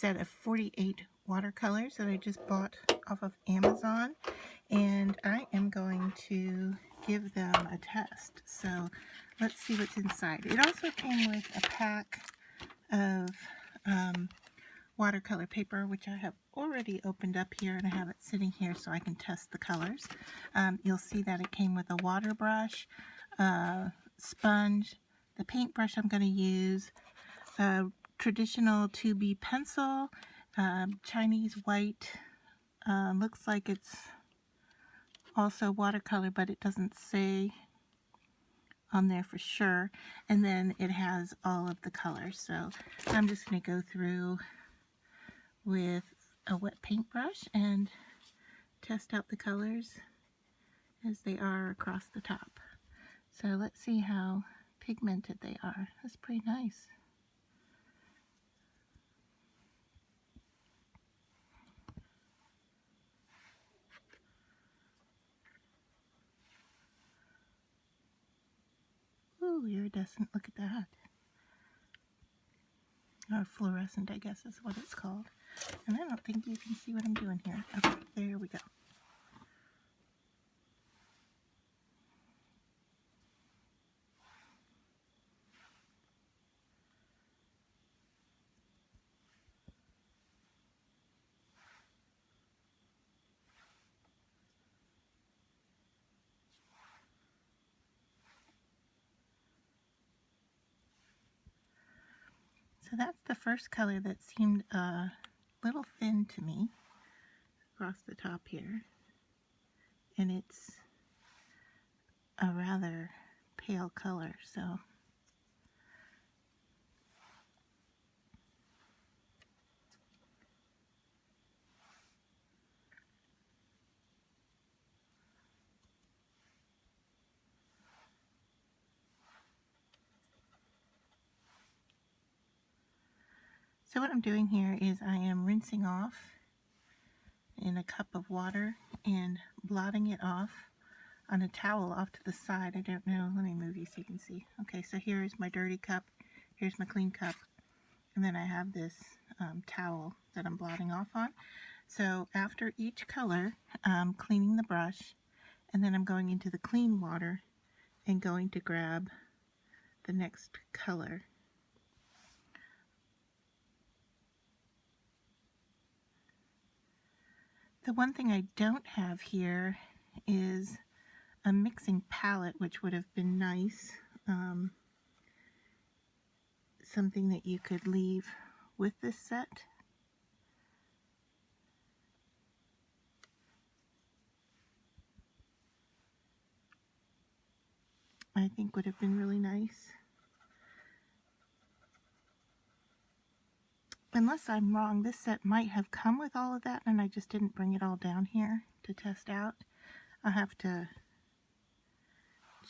set of 48 watercolors that I just bought off of Amazon, and I am going to give them a test. So let's see what's inside. It also came with a pack of watercolor paper, which I have already opened up here, and I have it sitting here so I can test the colors. You'll see that it came with a water brush, sponge, the paintbrush I'm going to use, traditional 2B pencil, Chinese white, looks like it's also watercolor, but it doesn't say on there for sure, and then it has all of the colors. So I'm just going to go through with a wet paintbrush and test out the colors as they are across the top. So let's see how pigmented they are. That's pretty nice. Ooh, iridescent, look at that. Or fluorescent, I guess is what it's called. And I don't think you can see what I'm doing here. Okay, there we go. So that's the first color that seemed a little thin to me across the top here. And it's a rather pale color, so what I'm doing here is I am rinsing off in a cup of water and blotting it off on a towel off to the side. I don't know, let me move you so you can see. Okay, so here's my dirty cup, here's my clean cup, and then I have this towel that I'm blotting off on. So after each color, I'm cleaning the brush, and then I'm going into the clean water and going to grab the next color. The one thing I don't have here is a mixing palette, which would have been nice. Something that you could leave with this set. I think would have been really nice. Unless I'm wrong, this set might have come with all of that and I just didn't bring it all down here to test out. I'll have to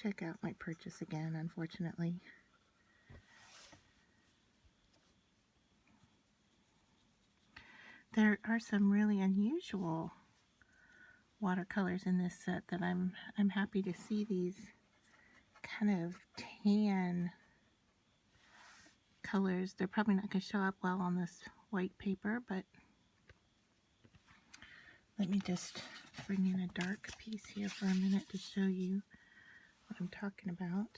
check out my purchase again, unfortunately. There are some really unusual watercolors in this set that I'm happy to see. These kind of tan colors. They're probably not going to show up well on this white paper, but let me just bring in a dark piece here for a minute to show you what I'm talking about.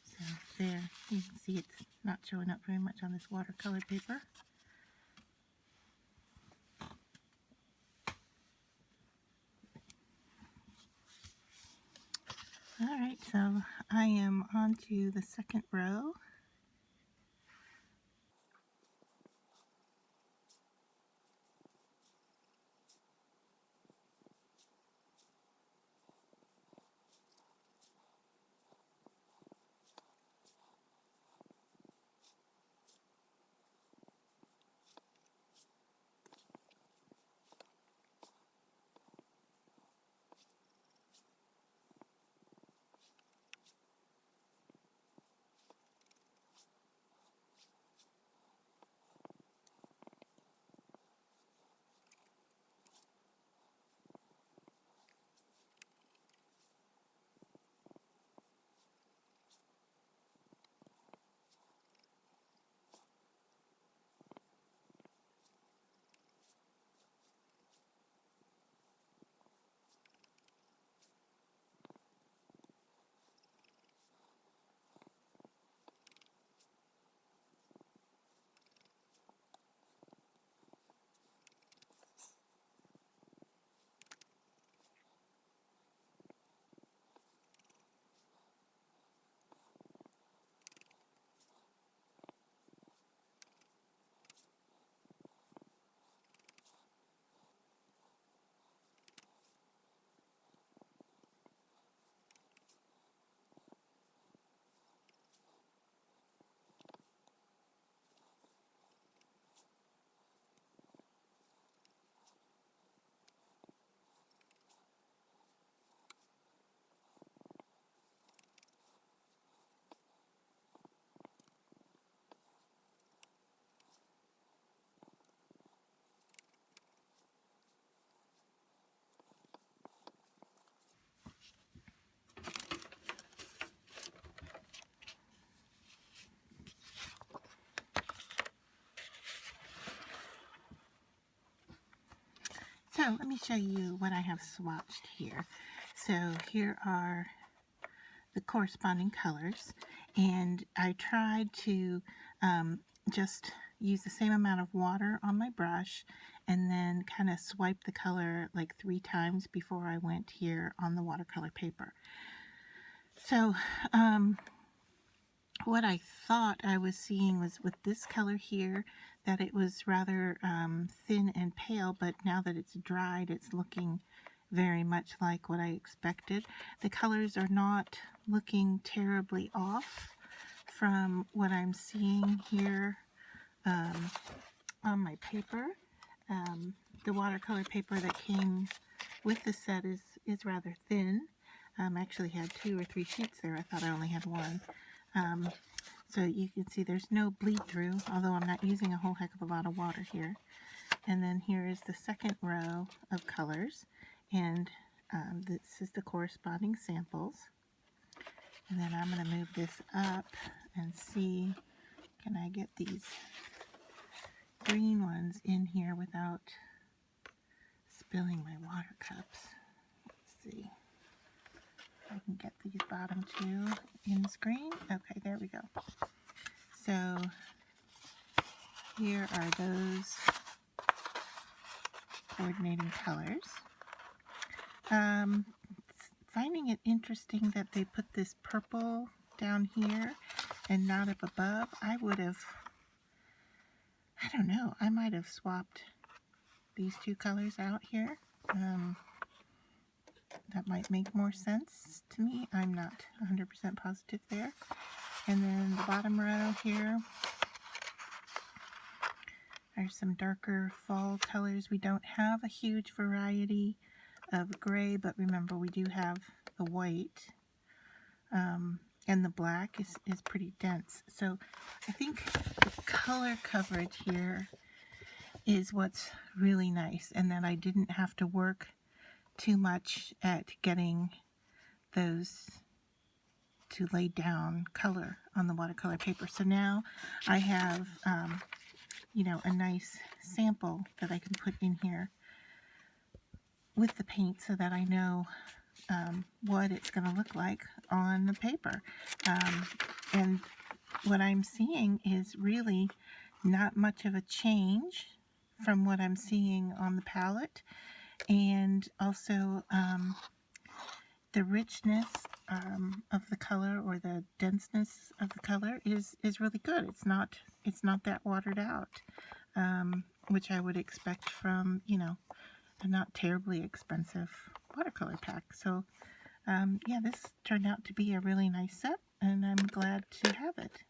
So there, you can see it's not showing up very much on this watercolor paper. Alright, so I am on to the second row. So let me show you what I have swatched here. So here are the corresponding colors, and I tried to just use the same amount of water on my brush and then kind of swipe the color like 3 times before I went here on the watercolor paper. So what I thought I was seeing was with this color here that it was rather thin and pale, but now that it's dried, it's looking very much like what I expected. The colors are not looking terribly off from what I'm seeing here on my paper. The watercolor paper that came with the set is rather thin. I actually had 2 or 3 sheets there. I thought I only had 1. So you can see there's no bleed through, although I'm not using a whole heck of a lot of water here. And then here is the second row of colors, and this is the corresponding samples. And then I'm going to move this up and see, can I get these green ones in here without spilling my water cups? Let's see. I can get these bottom 2 in screen. Okay, there we go. So here are those coordinating colors. Finding it interesting that they put this purple down here and not up above. I don't know, I might have swapped these 2 colors out here. That might make more sense to me. I'm not 100% positive there. And then the bottom row here are some darker fall colors. We don't have a huge variety of gray, but remember we do have the white, and the black is pretty dense. So I think the color coverage here is what's really nice, and that I didn't have to work too much at getting those to lay down color on the watercolor paper. So now I have, you know, a nice sample that I can put in here with the paint so that I know what it's going to look like on the paper. And what I'm seeing is really not much of a change from what I'm seeing on the palette. And also the richness of the color, or the denseness of the color, is really good. It's not that watered out, which I would expect from, you know, a not terribly expensive watercolor pack. So yeah, this turned out to be a really nice set, and I'm glad to have it.